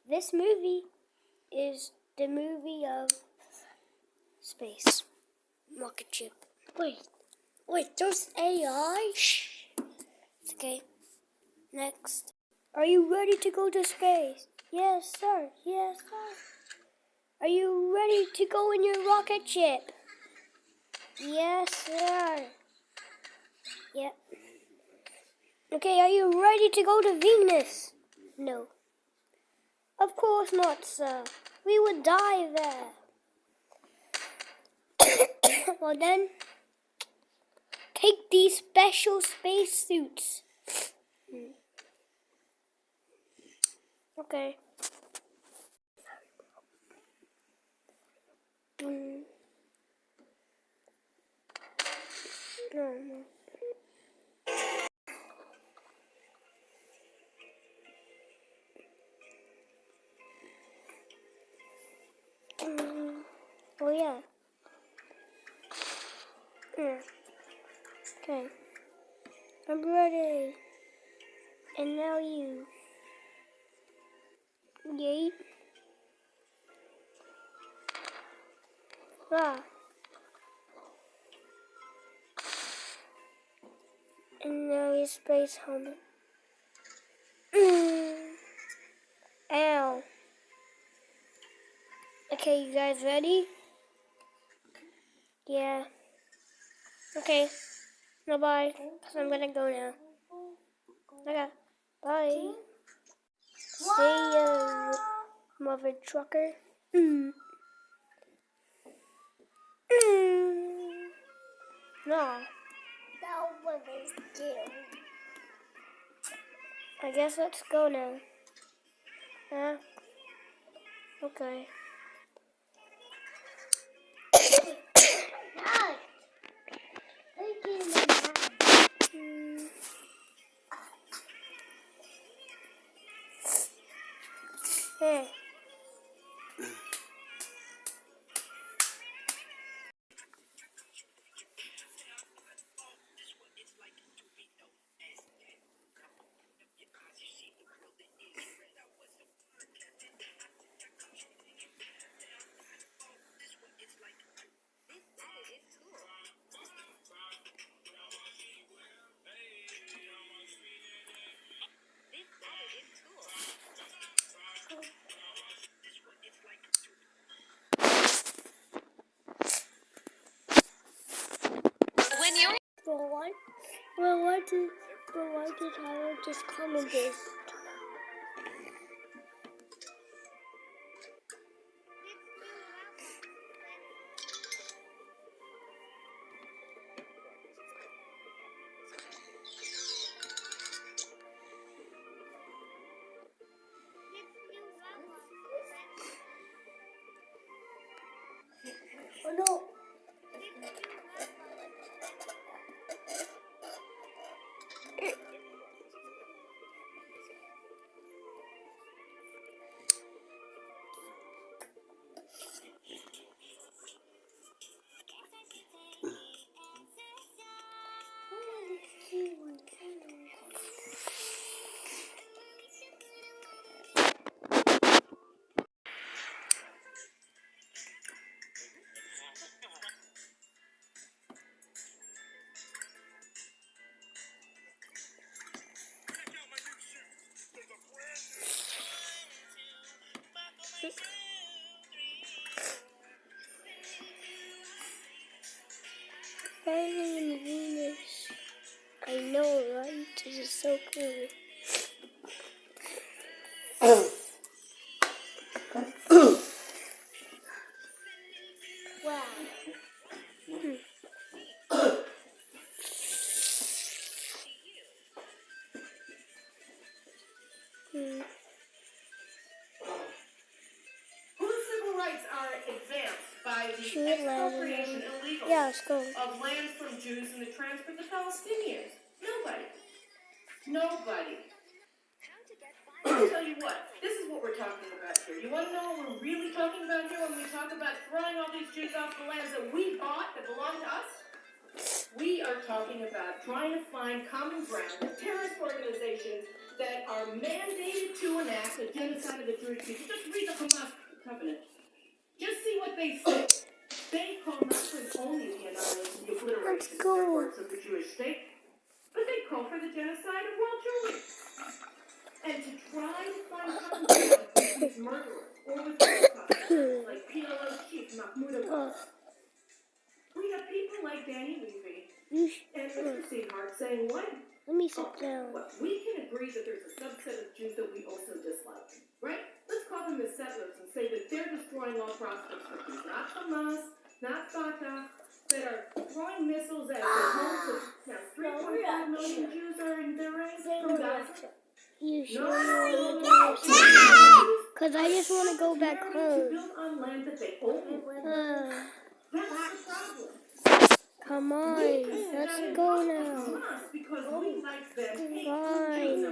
This movie is the movie of space. Rocket ship. Wait, there's AI? Shh. It's okay. Next. Are you ready to go to space? Yes, sir. Yes, sir. Are you ready to go in your rocket ship? Yes, sir. Yep. Okay, are you ready to go to Venus? No. Of course not, sir. We would die there. Well then, take these special space suits. Okay. No. Oh yeah. Okay. I'm ready. And now you. Yeet. Ah. And now your space helmet. Ow. Okay, you guys ready? Yeah. Okay. Now bye. Cause I'm gonna go now. Okay. Bye. See ya, mother trucker. No. That was cute. I guess let's go now. Yeah. Okay. Hey. When you But why did Harold just comment this? Oh no! Finally in Venus. I know, right? This is so cool. Wow. Whose civil rights are advanced by the expropriation illegal Yeah, let's go. of land from Jews and the transfer to Palestinians? Nobody. Nobody. I'll tell you what, this is what we're talking about here. You want to know what we're really talking about here when we talk about throwing all these Jews off the lands that we bought that belong to us? We are talking about trying to find common ground with terrorist organizations that are mandated to enact a genocide of the Jewish people. Just read the Hamas covenant. Just see what they say. They call not only the annihilation, the obliteration of their parts of the Jewish state, but they call for the genocide of world Jewry. And to try to find common ground with these murderers or with Holocaust like PLO chief Mahmoud Abbas. We have people like Danny Levy and Mr. Seahart saying what? Let me sit down. Well, we can agree that there's a subset of Jews that we also dislike, right? Let's call them the settlers and say that they're destroying all prospects for peace. Not Hamas, not Fatah, that are throwing missiles at the homes of now 3.5 million Jews are in their ranks from Gaza. You sure because I just want to go back home. Come on, let's go now. Fine.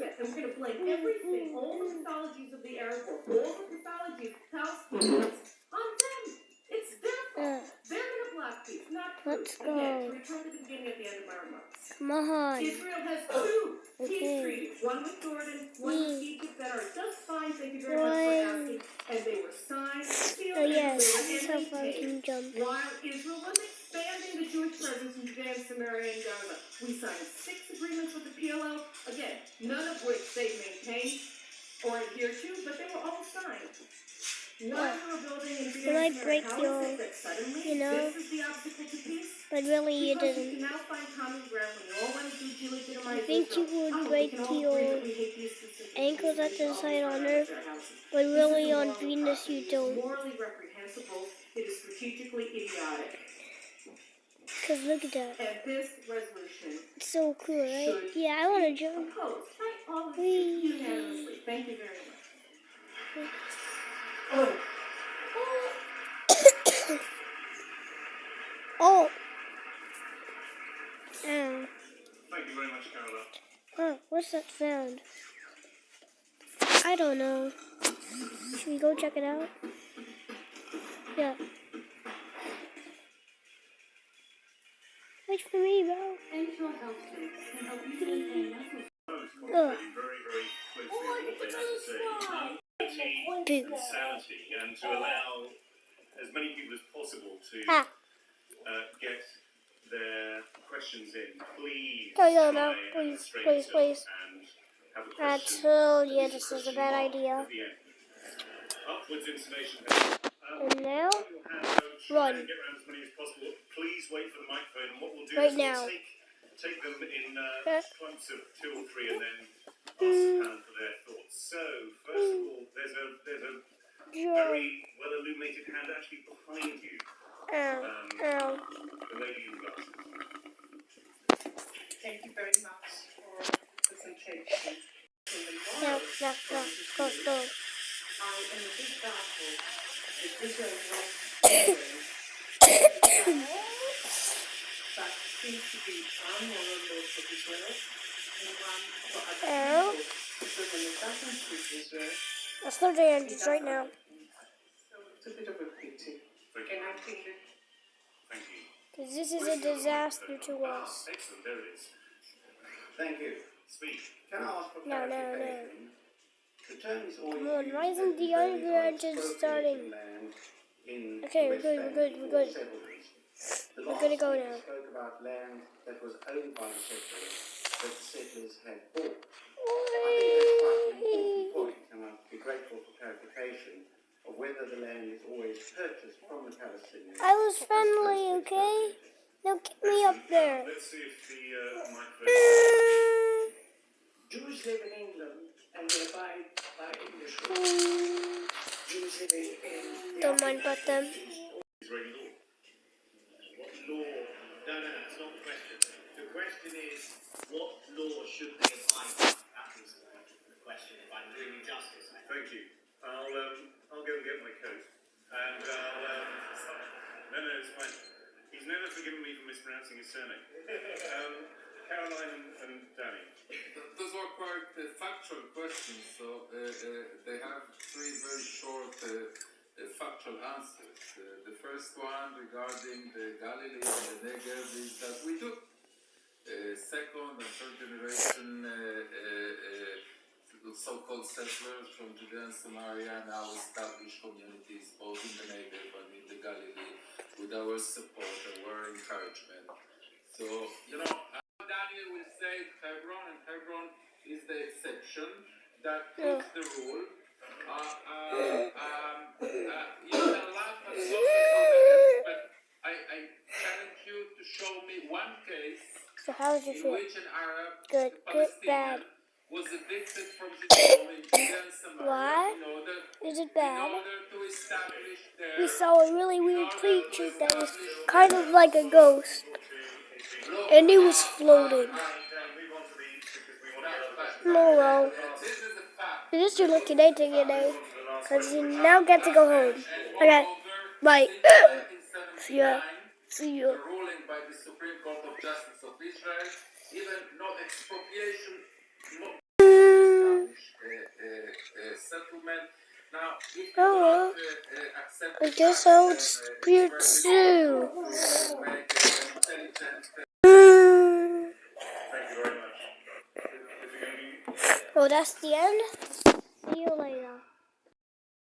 And we're going to blame everything, all the mythologies of the Arab world, all the mythologies of Palestinians, on them. It's their fault. They're going to block peace, not truth. Let's go. Again, to return to the beginning at the end of my remarks. Come on. Israel has two peace treaties, one with Jordan, one with Egypt, that are just fine, thank you very much for asking, and they were signed, sealed, Oh yes, and this is how far I can jump. while Israel was expanding the Jewish presence in Judea and Samaria and Gaza. We signed 6 agreements with the PLO, again, none of which they maintained or adhered to, but they were all signed. While we were building in Judea and Samaria, how is it that suddenly this is the obstacle to peace? But really you Because didn't. you can now find common ground when you all want to do delegitimize I think you would break your ankles at the site on Earth, but really on Venus you don't. Morally reprehensible, it is strategically idiotic. Cause look at that. And this resolution It's so cool, right? Yeah, I want to jump. proposed by all of you unanimously. Thank you very much. Oh. Oh. Thank you very much, Carola. Huh, what's that sound? I don't know. Should we go check it out? Yeah. Wait for me, bro. Enfield Health Clinics can help you maintain muscle. Very, very closely with what they have to say. Insanity, and to allow as many people as possible to get their questions in. Please No, please. And have a I question. told you this is a bad idea. At the end. Upwards information. And now, Run. run. Get around as many as possible. Please wait for the microphone. And what we'll do Right is now. we'll take them in clumps of 2 or 3 and then ask the panel for their thoughts. So, first of all, there's a very well illuminated hand actually behind you. Ow. The lady in glasses. Thank you very much for the presentation. No, go. I am a big baffled that Israel wants that seems to be one moral law for Israel and one for other people. So when it doesn't suit Israel, Let's start the engines right now. so it's a bit of a pity. And I think that Thank you. Because this is a disaster to us. Excellent, there it is. Thank you. Speak. Can I ask for No. clarification? The term is always Come on, used rising to the describe under engine starting. land in Okay, the we're good, West we're End good, we're good. for settlers. The We're last gonna go speaker now. spoke about land that was owned by the settlers, that the settlers had bought. I think that's quite an important point, and I'd be grateful for clarification of whether the land is always purchased from the Palestinians. I was friendly, okay? Now get me up there. Let's see if the microphone... Jews live in England and they abide by English law. Jews living in Don't mind about them. Israeli law. What law? No, that's not the question. The question is, what law should they abide by? That is the question, if I'm doing you justice. Thank you. I'll go and get my coat. And no, it's fine. He's never forgiven me for mispronouncing his surname. Caroline and Danny. Those are quite factual questions, so they have 3 very short factual answers. The first one regarding the Galilee and the Negev is that we do. Second and third generation so-called settlers from Judea and Samaria now establish communities both in the Negev and in the Galilee with our support and our encouragement. So, Daniel will say Hebron, and Hebron is the exception that proves the rule. You can laugh at some people, but I challenge you to show me one case So how did you in feel? which an Arab Good, bad. was evicted from his home in Judea and Samaria Why? Is it bad? in order to establish their We saw a really weird creature that was kind of like a ghost. And he was floating. Oh well. It is too lucky day today. Because you now get to go home. Okay. Bye. See ya. See you. ruling by the Supreme Court of Justice of Israel, even no expropriation, no settlement. Now, if you Oh, accept I guess I'll disappear too. make intelligent Well, that's the end. See you later.